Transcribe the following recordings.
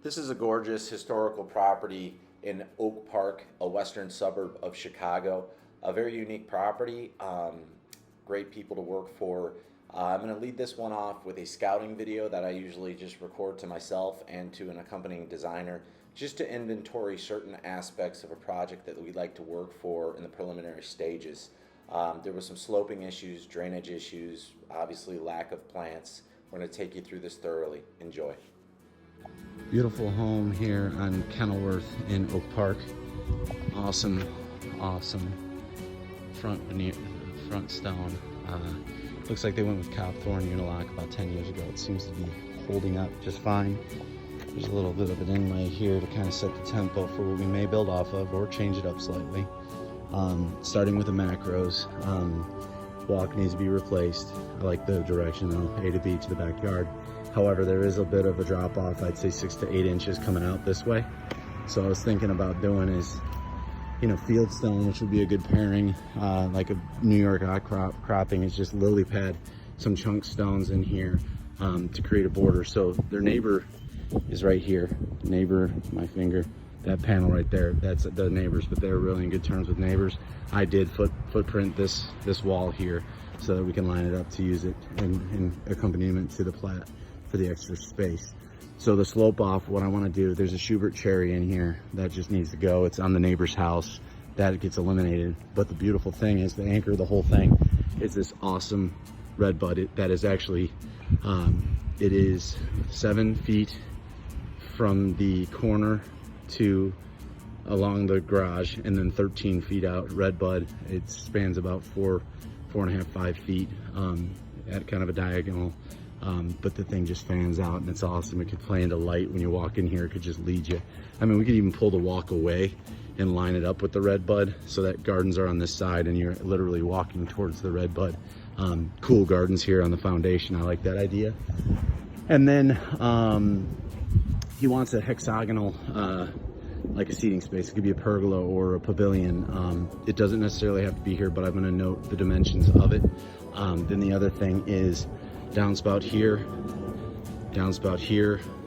This is a gorgeous historical property in Oak Park, a western suburb of Chicago. A very unique property, great people to work for. I'm going to lead this one off with a scouting video that I usually just record to myself and to an accompanying designer, just to inventory certain aspects of a project that we'd like to work for in the preliminary stages. There was some sloping issues, drainage issues, obviously lack of plants. We're going to take you through this thoroughly. Enjoy. Beautiful home here on Kenilworth in Oak Park. Awesome front stone. Looks like they went with Copthorn Unilock about 10 years ago. It seems to be holding up just fine. There's a little bit of an inlay here to kind of set the tempo for what we may build off of or change it up slightly. Starting with the macros, walk needs to be replaced. I like the direction though, A to B to the backyard. However, there is a bit of a drop off, I'd say 6 to 8 inches coming out this way. So I was thinking about doing is, field stone, which would be a good pairing, like a New York outcropping is just lily pad, some chunk stones in here to create a border. So their neighbor is right here. Neighbor, my finger, that panel right there, that's the neighbors, but they're really in good terms with neighbors. I did footprint this wall here so that we can line it up to use it in accompaniment to the plat for the extra space. So the slope off, what I want to do, there's a Schubert cherry in here that just needs to go. It's on the neighbor's house. That gets eliminated. But the beautiful thing is the anchor of the whole thing is this awesome red bud. That is actually, it is 7 feet from the corner to along the garage, and then 13 feet out, red bud. It spans about 4.5, 5 feet at kind of a diagonal. But the thing just fans out and it's awesome. It could play into light when you walk in here. It could just lead you. I mean, we could even pull the walk away and line it up with the red bud so that gardens are on this side and you're literally walking towards the red bud. Cool gardens here on the foundation. I like that idea. And then he wants a hexagonal, like a seating space. It could be a pergola or a pavilion. It doesn't necessarily have to be here, but I'm going to note the dimensions of it. Then the other thing is downspout here,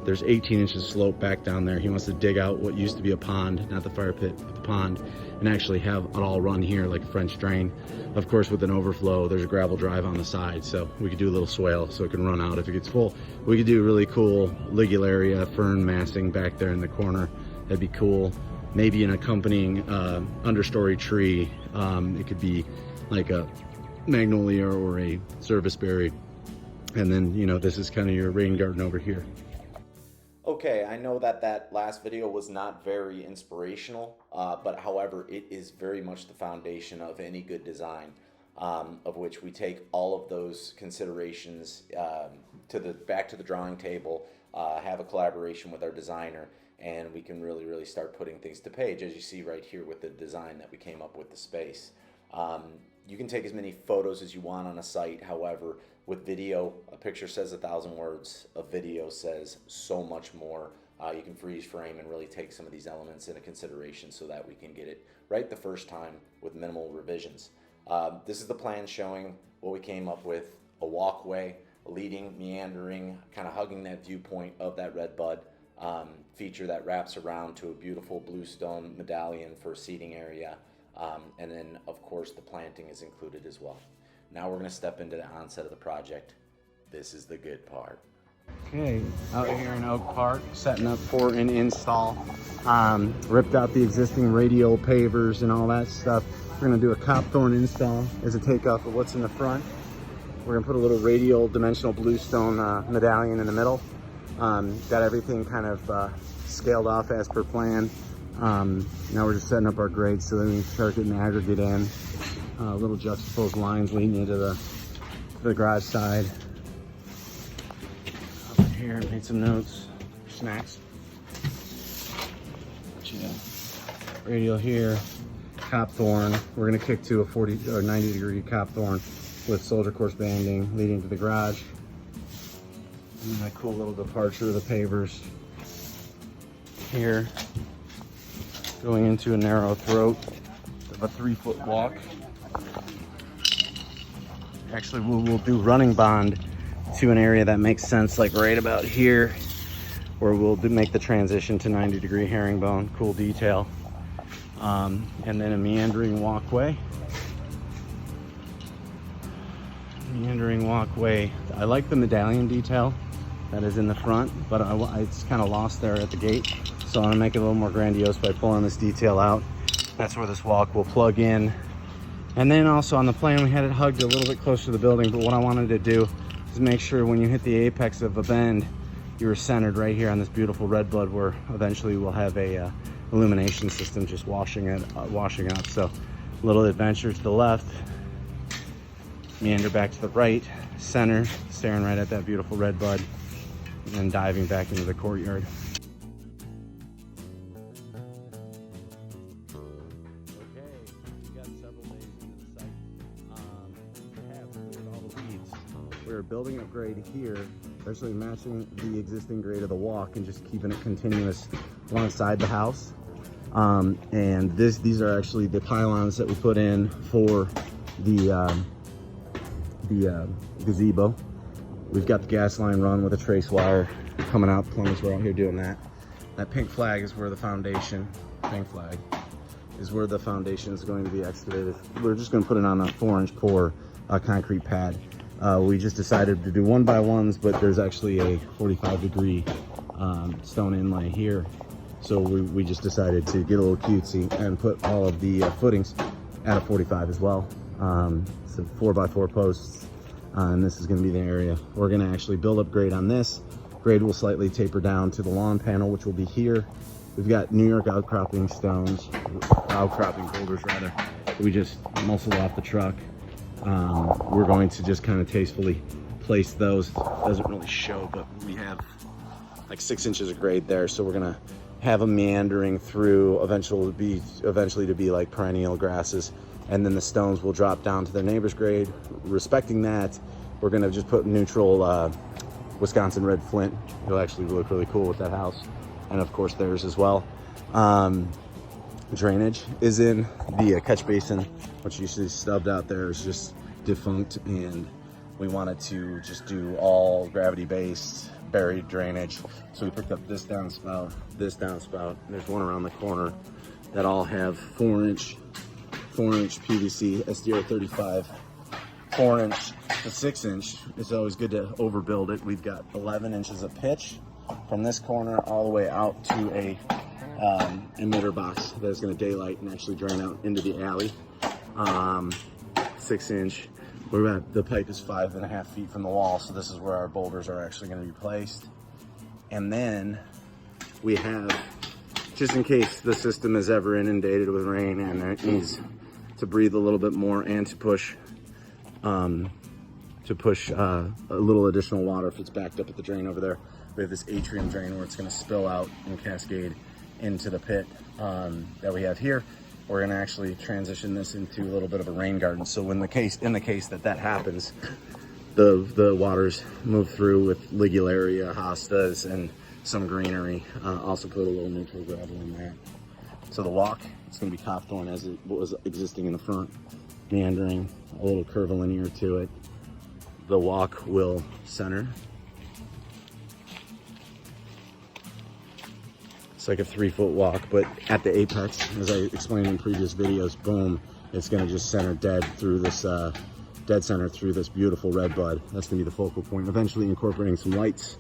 there's 18 inches slope back down there. He wants to dig out what used to be a pond, not the fire pit, but the pond, and actually have it all run here like a French drain. Of course, with an overflow, there's a gravel drive on the side, so we could do a little swale so it can run out if it gets full. We could do a really cool ligularia fern massing back there in the corner. That'd be cool. Maybe an accompanying understory tree. It could be like a magnolia or a serviceberry. And then, this is kind of your rain garden over here. Okay, I know that last video was not very inspirational, but however, it is very much the foundation of any good design, of which we take all of those considerations back to the drawing table, have a collaboration with our designer, and we can really start putting things to page, as you see right here with the design that we came up with the space. You can take as many photos as you want on a site. However, with video, a picture says 1,000 words. A video says so much more. You can freeze frame and really take some of these elements into consideration so that we can get it right the first time with minimal revisions. This is the plan showing what we came up with: a walkway, leading, meandering, kind of hugging that viewpoint of that red bud feature that wraps around to a beautiful bluestone medallion for a seating area. And then, of course, the planting is included as well. Now we're going to step into the onset of the project. This is the good part. Okay, out here in Oak Park, setting up for an install. Ripped out the existing radial pavers and all that stuff. We're going to do a Copthorn install as a takeoff of what's in the front. We're going to put a little radial dimensional bluestone medallion in the middle. Got everything kind of scaled off as per plan. Now we're just setting up our grades so that we can start getting the aggregate in. Little juxtaposed lines leading into the garage side. Up here, made some notes, snacks. Radial here, Copthorn. We're gonna kick to a 40 or 90 degree Copthorn with soldier course banding leading to the garage. And a cool little departure of the pavers here. Going into a narrow throat of a 3-foot walk. Actually, we'll do running bond to an area that makes sense, like right about here, where we'll make the transition to 90-degree herringbone, cool detail. And then a meandering walkway. I like the medallion detail that is in the front, but it's kind of lost there at the gate. So I want to make it a little more grandiose by pulling this detail out. That's where this walk will plug in. And then also on the plan, we had it hugged a little bit closer to the building, but what I wanted to do is make sure when you hit the apex of a bend, you were centered right here on this beautiful red blood, where eventually we'll have a illumination system just washing up. So a little adventure to the left, meander back to the right, center, staring right at that beautiful red bud, and then diving back into the courtyard. We're building up grade here, especially matching the existing grade of the walk and just keeping it continuous alongside the house. And these are actually the pylons that we put in for the gazebo. We've got the gas line run with a trace wire coming out. Plumbers were out here doing that. That pink flag is where the foundation, is going to be excavated. We're just going to put it on a 4-inch pour concrete pad. We just decided to do 1x1s, but there's actually a 45-degree stone inlay here. So we just decided to get a little cutesy and put all of the footings at a 45 as well. So 4x4 posts, and this is going to be the area. We're going to actually build up grade on this. Grade will slightly taper down to the lawn panel, which will be here. We've got New York outcropping boulders rather. We just muscled off the truck. We're going to just kind of tastefully place those. Doesn't really show, but we have like 6 inches of grade there, so we're gonna have them meandering through, eventually to be like perennial grasses, and then the stones will drop down to their neighbor's grade. Respecting that, we're gonna just put neutral Wisconsin red flint. It'll actually look really cool with that house, and of course theirs as well. Drainage is in the catch basin, which you see stubbed out there is just defunct, and we wanted to just do all gravity based buried drainage. So we picked up this downspout, there's one around the corner that all have 4-inch PVC SDR 35, 4-inch to 6-inch. It's always good to overbuild it. We've got 11 inches of pitch from this corner all the way out to a emitter box that is going to daylight and actually drain out into the alley. 6-inch. The pipe is 5.5 feet from the wall, so this is where our boulders are actually going to be placed. And then we have, just in case the system is ever inundated with rain and it needs to breathe a little bit more and to push a little additional water if it's backed up at the drain over there, we have this atrium drain where it's going to spill out and cascade into the pit that we have here. We're going to actually transition this into a little bit of a rain garden. So in the case that happens, the waters move through with ligularia, hostas, and some greenery. Also put a little neutral gravel in there. So the walk, it's going to be copthorn as it was existing in the front, meandering, a little curvilinear to it. The walk will center. It's like a 3-foot walk, but at the apex, as I explained in previous videos, boom, it's going to just center dead through this, dead center through this beautiful red bud. That's going to be the focal point. Eventually incorporating some lights.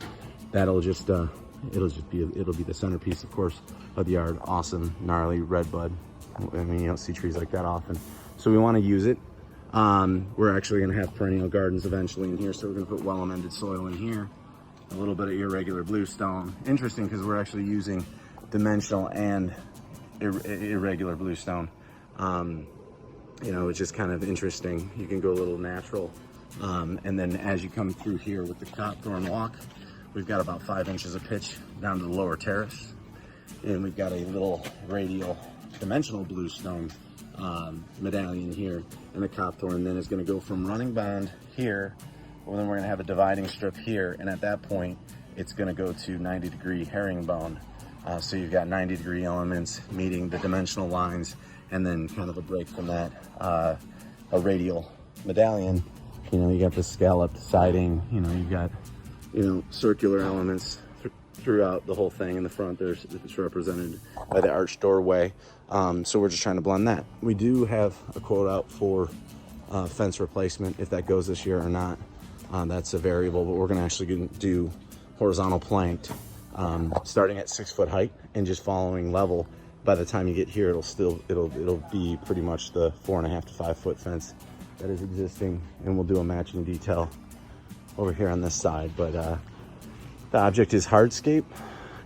That'll just, it'll be the centerpiece, of course, of the yard. Awesome, gnarly red bud. I mean, you don't see trees like that often. So we want to use it. We're actually going to have perennial gardens eventually in here, so we're going to put well-amended soil in here. A little bit of irregular bluestone. Interesting, because we're actually using dimensional and irregular bluestone. You know, it's just kind of interesting. You can go a little natural. And then as you come through here with the copthorn walk, we've got about 5 inches of pitch down to the lower terrace. And we've got a little radial dimensional bluestone medallion here. And the copthorn then is going to go from running bond here. Well, then we're going to have a dividing strip here. And at that point, it's going to go to 90-degree herringbone. So you've got 90-degree elements meeting the dimensional lines, and then kind of a break from that, a radial medallion. You know, you got the scalloped siding, you know, you've got, you know, circular elements throughout the whole thing. In the front, it's represented by the arched doorway. So we're just trying to blend that. We do have a quote out for fence replacement. If that goes this year or not, that's a variable, but we're gonna actually do horizontal planked, starting at 6 foot height and just following level. By the time you get here, it'll be pretty much the 4.5 to 5 foot fence that is existing, and we'll do a matching detail over here on this side. But the object is hardscape,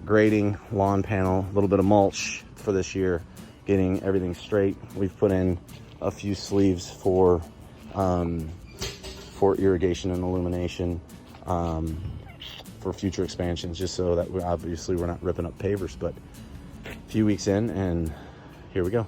grading, lawn panel, a little bit of mulch for this year, getting everything straight. We've put in a few sleeves for irrigation and illumination, for future expansions, just so that we're not ripping up pavers. But a few weeks in, and here we go.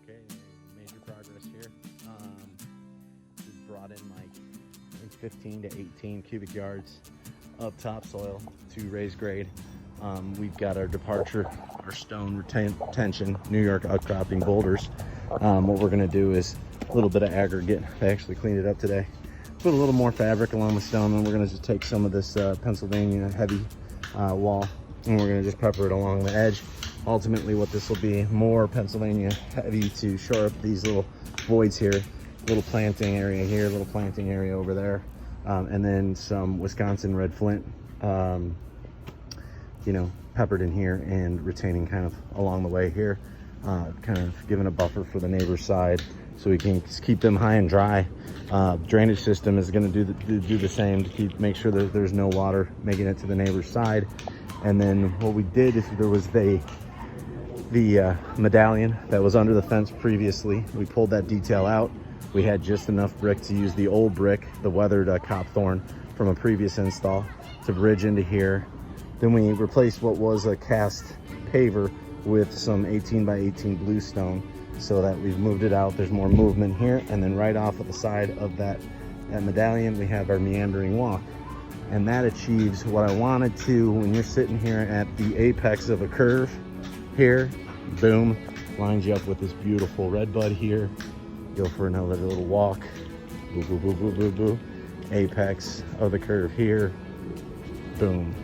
Okay, major progress here. We've brought in like I think 15 to 18 cubic yards of topsoil to raise grade. We've got our departure, our stone retention, New York outcropping boulders. What we're gonna do is a little bit of aggregate. I actually cleaned it up today. Put a little more fabric along the stone, and we're gonna just take some of this Pennsylvania heavy wall, and we're gonna just pepper it along the edge. Ultimately, what this will be, more Pennsylvania heavy to shore up these little voids here, little planting area here, little planting area over there, and then some Wisconsin red flint, you know, peppered in here and retaining kind of along the way here, kind of giving a buffer for the neighbor's side so we can keep them high and dry. Drainage system is going to do the same to make sure that there's no water making it to the neighbor's side. And then what we did is there was the medallion that was under the fence previously. We pulled that detail out. We had just enough brick to use the old brick, the weathered copthorn from a previous install, to bridge into here. Then we replaced what was a cast paver with some 18 by 18 bluestone, so that we've moved it out. There's more movement here, and then right off of the side of that medallion, we have our meandering walk. And that achieves what I wanted to. When you're sitting here at the apex of a curve here, boom, lines you up with this beautiful red bud here. Go for another little walk, boo, boo, boo, boo, boo, boo. Apex of the curve here, boom,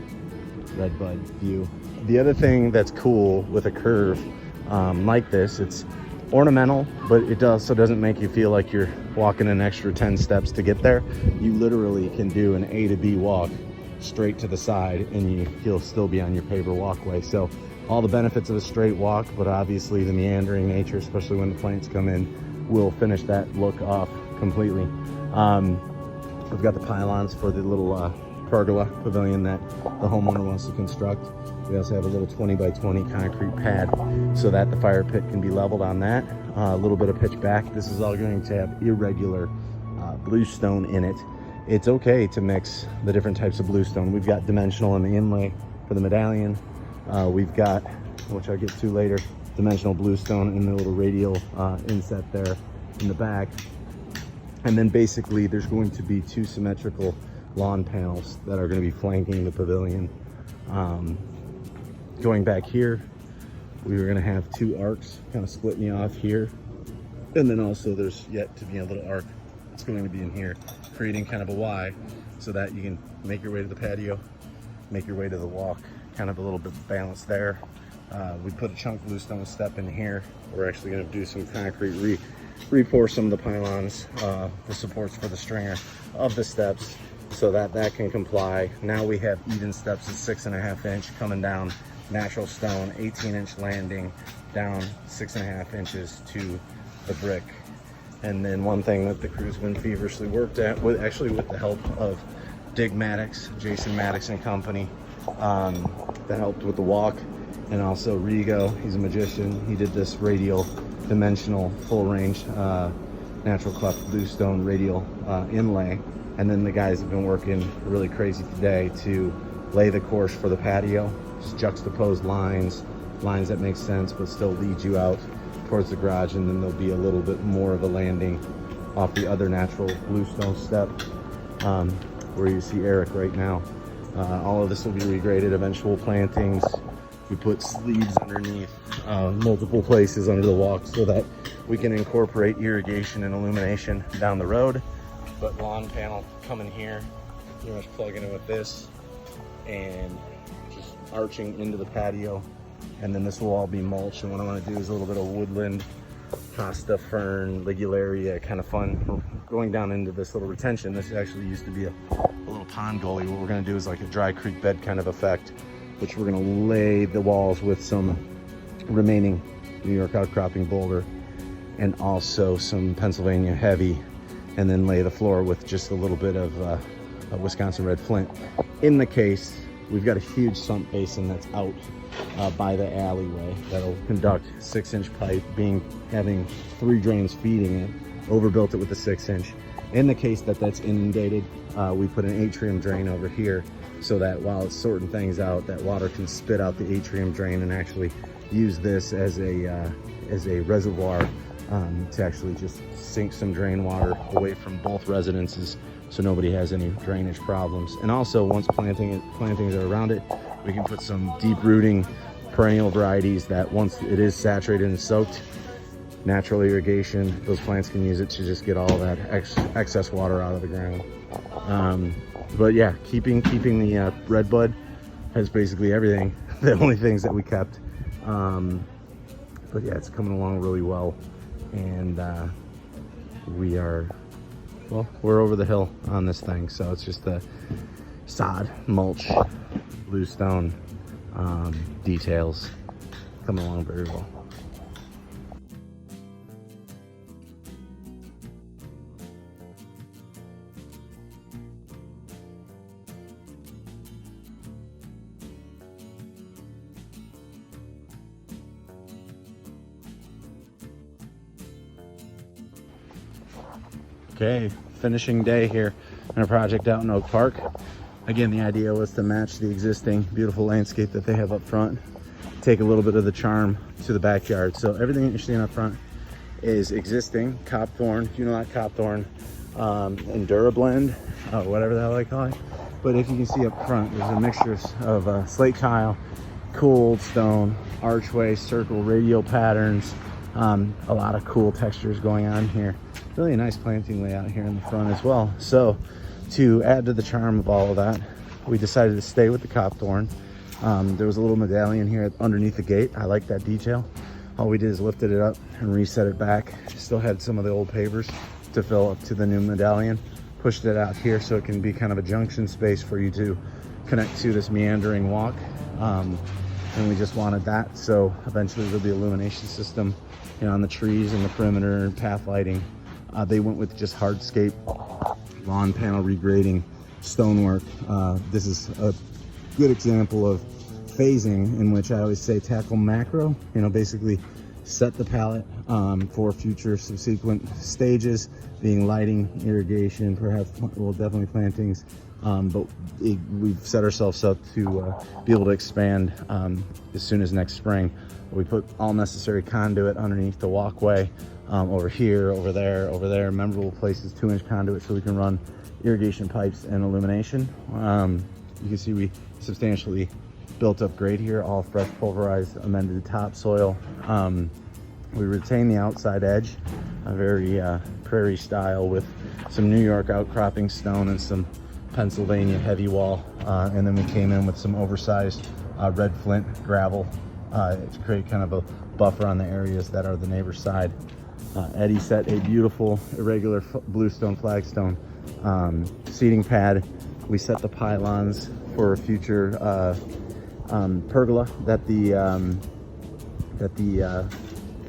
red bud view. The other thing that's cool with a curve like this, it's ornamental, but it also doesn't make you feel like you're walking an extra 10 steps to get there. You literally can do an A to B walk straight to the side, and you'll still be on your paver walkway. So all the benefits of a straight walk, but obviously the meandering nature, especially when the plants come in, will finish that look off completely. We've got the pylons for the little pergola pavilion that the homeowner wants to construct. We also have a little 20 by 20 concrete pad so that the fire pit can be leveled on that. A little bit of pitch back. This is all going to have irregular bluestone in it. It's okay to mix the different types of bluestone. We've got dimensional in the inlay for the medallion. We've got, which I'll get to later, dimensional bluestone in the little radial inset there in the back. And then basically there's going to be 2 symmetrical lawn panels that are going to be flanking the pavilion. Going back here, we were going to have 2 arcs kind of splitting you off here. And then also there's yet to be a little arc that's going to be in here, creating kind of a Y, so that you can make your way to the patio, make your way to the walk, kind of a little bit balanced there. We put a chunk bluestone step in here. We're actually going to do some concrete, re-pour some of the pylons, the supports for the stringer of the steps, so that that can comply. Now we have even steps at 6.5 inch coming down, natural stone, 18-inch landing down 6.5 inches to the brick. And then one thing that the crew's been feverishly worked at, with the help of Dig Maddox, Jason Maddox and company, that helped with the walk. And also Rigo, he's a magician. He did this radial dimensional full range natural cleft bluestone radial inlay. And then the guys have been working really crazy today to lay the course for the patio. Just juxtaposed lines that make sense but still lead you out towards the garage, and then there'll be a little bit more of a landing off the other natural bluestone step where you see Eric right now. All of this will be regraded, eventual plantings. We put sleeves underneath multiple places under the walk so that we can incorporate irrigation and illumination down the road. But lawn panel coming here, pretty much plugging in with this and just arching into the patio. And then this will all be mulch. And what I want to do is a little bit of woodland, Costa fern, ligularia, kind of fun. We're going down into this little retention. This actually used to be a little pond gully. What we're going to do is like a dry creek bed kind of effect, which we're going to lay the walls with some remaining New York outcropping boulder and also some Pennsylvania heavy, and then lay the floor with just a little bit of Wisconsin red flint. In the case, we've got a huge sump basin that's out by the alleyway that'll conduct 6-inch pipe, having 3 drains feeding it. Overbuilt it with a 6-inch. In the case that that's inundated, we put an atrium drain over here so that while it's sorting things out, that water can spit out the atrium drain and actually use this as a reservoir to actually just sink some drain water away from both residences so nobody has any drainage problems. And also, once plantings are around it, we can put some deep rooting perennial varieties that once it is saturated and soaked, natural irrigation, those plants can use it to just get all that excess water out of the ground. But yeah, keeping the red bud has basically everything. The only things that we kept. But yeah, it's coming along really well. And we're over the hill on this thing. So it's just the sod, mulch, bluestone details coming along very well. Okay, finishing day here on a project out in Oak Park. Again, the idea was to match the existing beautiful landscape that they have up front, take a little bit of the charm to the backyard. So everything that you're seeing up front is existing copthorn, Unilock copthorn, Endura blend, whatever the hell I call it. But if you can see up front, there's a mixture of slate tile, cool stone, archway, circle, radial patterns, a lot of cool textures going on here. Really a nice planting layout here in the front as well. So to add to the charm of all of that, we decided to stay with the copthorn. There was a little medallion here underneath the gate. I like that detail. All we did is lifted it up and reset it back. Still had some of the old pavers to fill up to the new medallion. Pushed it out here so it can be kind of a junction space for you to connect to this meandering walk. And we just wanted that. So eventually there'll be illumination system, on the trees and the perimeter and path lighting. They went with just hardscape, lawn panel regrading, stonework. This is a good example of phasing, in which I always say tackle macro, basically set the palette for future subsequent stages, being lighting, irrigation, perhaps, well, definitely plantings. But we've set ourselves up to be able to expand as soon as next spring. We put all necessary conduit underneath the walkway, over here, over there, memorable places, 2-inch conduit so we can run irrigation pipes and illumination. You can see we substantially built up grade here, all fresh pulverized amended topsoil. We retain the outside edge, a very prairie style with some New York outcropping stone and some Pennsylvania heavy wall. And then we came in with some oversized red flint gravel to create kind of a buffer on the areas that are the neighbor's side. Eddie set a beautiful irregular bluestone flagstone seating pad. We set the pylons for a future pergola that the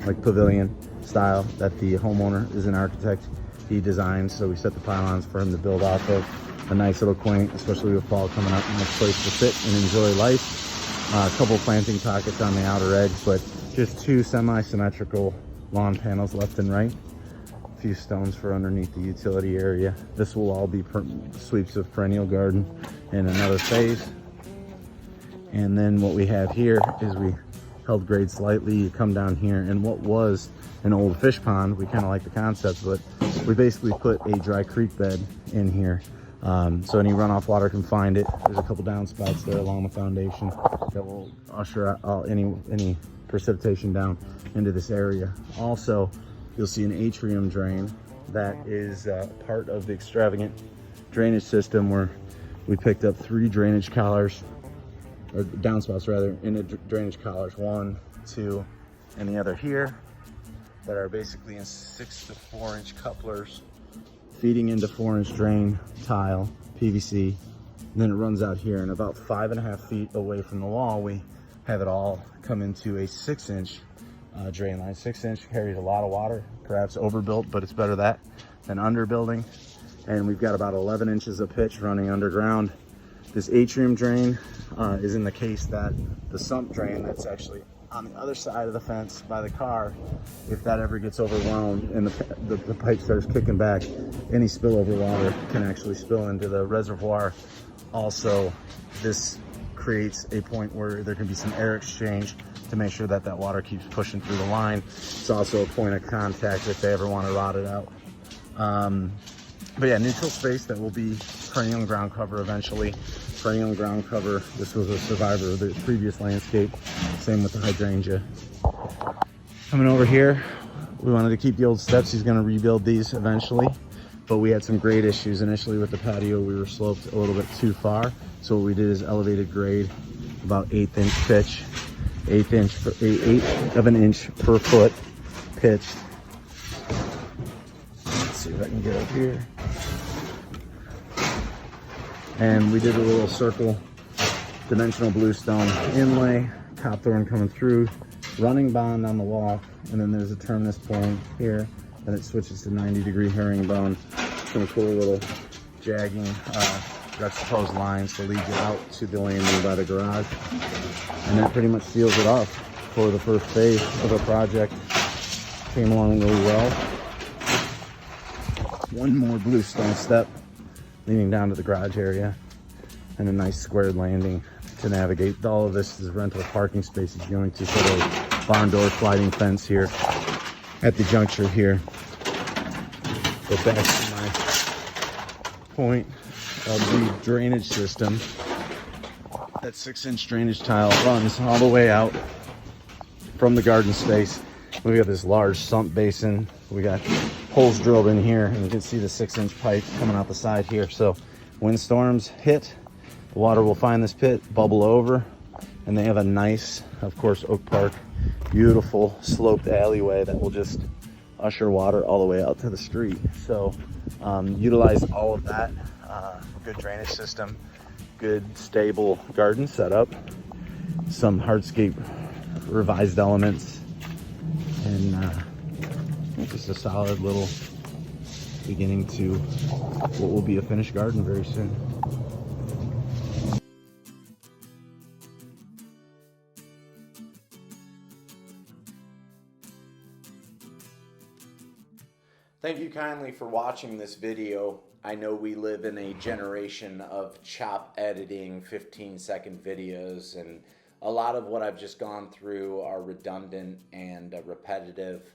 like pavilion style that the homeowner is an architect. He designed, so we set the pylons for him to build off of. a nice little quaint, especially with fall coming up, nice place to sit and enjoy life. A couple planting pockets on the outer edge, but just two semi-symmetrical lawn panels left and right. A few stones for underneath the utility area. This will all be sweeps of perennial garden in another phase. And then what we have here is we held grade slightly. You come down here, and what was an old fish pond, we kind of like the concept, but we basically put a dry creek bed in here. So any runoff water can find it. There's a couple downspouts there along the foundation that will usher out any precipitation down into this area. Also, you'll see an atrium drain that is part of the extravagant drainage system, where we picked up 3 drainage collars, or downspouts rather, in the drainage collars, 1, 2, and the other here, that are basically in 6 to 4 inch couplers feeding into 4-inch drain tile, PVC. And then it runs out here, and about 5.5 feet away from the wall, we have it all come into a 6-inch drain line. 6-inch carries a lot of water, perhaps overbuilt, but it's better that than underbuilding. And we've got about 11 inches of pitch running underground. This atrium drain is in the case that the sump drain that's actually on the other side of the fence by the car, if that ever gets overwhelmed and the pipe starts kicking back, any spillover water can actually spill into the reservoir. Also, this creates a point where there can be some air exchange to make sure that that water keeps pushing through the line. It's also a point of contact if they ever want to rot it out. But yeah, neutral space that will be perennial ground cover eventually. Perennial ground cover, this was a survivor of the previous landscape. Same with the hydrangea. Coming over here, we wanted to keep the old steps. He's gonna rebuild these eventually, but we had some grade issues initially with the patio. We were sloped a little bit too far. So what we did is elevated grade, about 1/8 inch pitch, 1/8 of an inch per foot pitch. Let's see if I can get up here. And we did a little circle dimensional bluestone inlay, copthorn coming through, running bond on the wall, and then there's a terminus point here, then it switches to 90-degree herringbone. Some cool little jagging juxtaposed lines to lead you out to the landing by the garage. And that pretty much seals it off for the first phase of the project. Came along really well. One more bluestone step leading down to the garage area, and a nice squared landing to navigate. All of this is rental parking spaces going to sort of barn door sliding fence here at the juncture here. But back to my point of the drainage system. That 6-inch drainage tile runs all the way out from the garden space. We got this large sump basin. We got holes drilled in here, and you can see the 6-inch pipe coming out the side here. So when storms hit, the water will find this pit, bubble over, and they have a nice, of course, Oak Park, beautiful sloped alleyway that will just usher water all the way out to the street. So utilize all of that. Good drainage system, good stable garden setup, some hardscape revised elements, and just a solid little beginning to what will be a finished garden very soon. Thank you kindly for watching this video. I know we live in a generation of chop editing 15-second videos, and a lot of what I've just gone through are redundant and repetitive.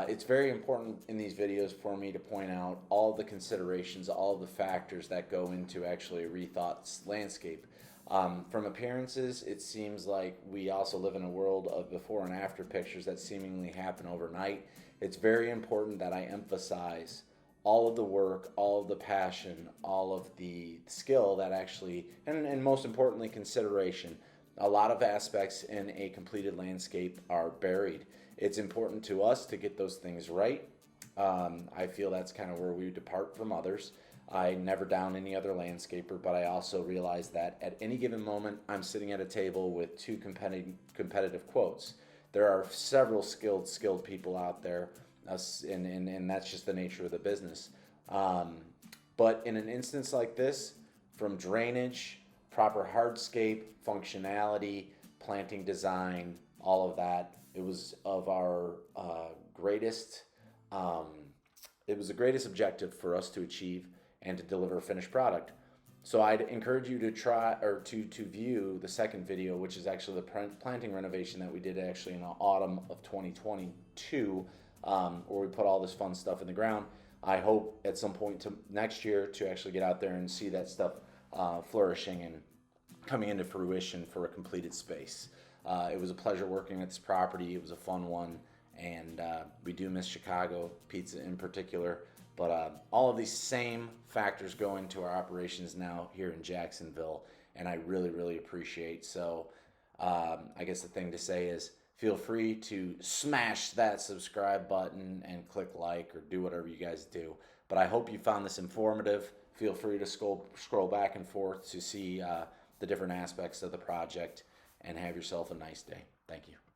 It's very important in these videos for me to point out all the considerations, all the factors that go into actually a rethought landscape. From appearances, it seems like we also live in a world of before and after pictures that seemingly happen overnight. It's very important that I emphasize all of the work, all of the passion, all of the skill that actually, and most importantly, consideration. A lot of aspects in a completed landscape are buried. It's important to us to get those things right. I feel that's kind of where we depart from others. I never down any other landscaper, but I also realize that at any given moment, I'm sitting at a table with two competitive quotes. There are several skilled people out there, and that's just the nature of the business. But But in an instance like this, from drainage, proper hardscape, functionality, planting design, all of that, it was of our greatest, it was the greatest objective for us to achieve and to deliver a finished product. So I'd encourage you to try or to view the second video, which is actually the planting renovation that we did actually in the autumn of 2022, where we put all this fun stuff in the ground. I hope at some point to next year to actually get out there and see that stuff flourishing and coming into fruition for a completed space. It was a pleasure working at this property. It was a fun one, and we do miss Chicago pizza in particular. But all of these same factors go into our operations now here in Jacksonville, and I really, really appreciate. So I guess the thing to say is feel free to smash that subscribe button and click like or do whatever you guys do. But I hope you found this informative. Feel free to scroll back and forth to see the different aspects of the project, and have yourself a nice day. Thank you.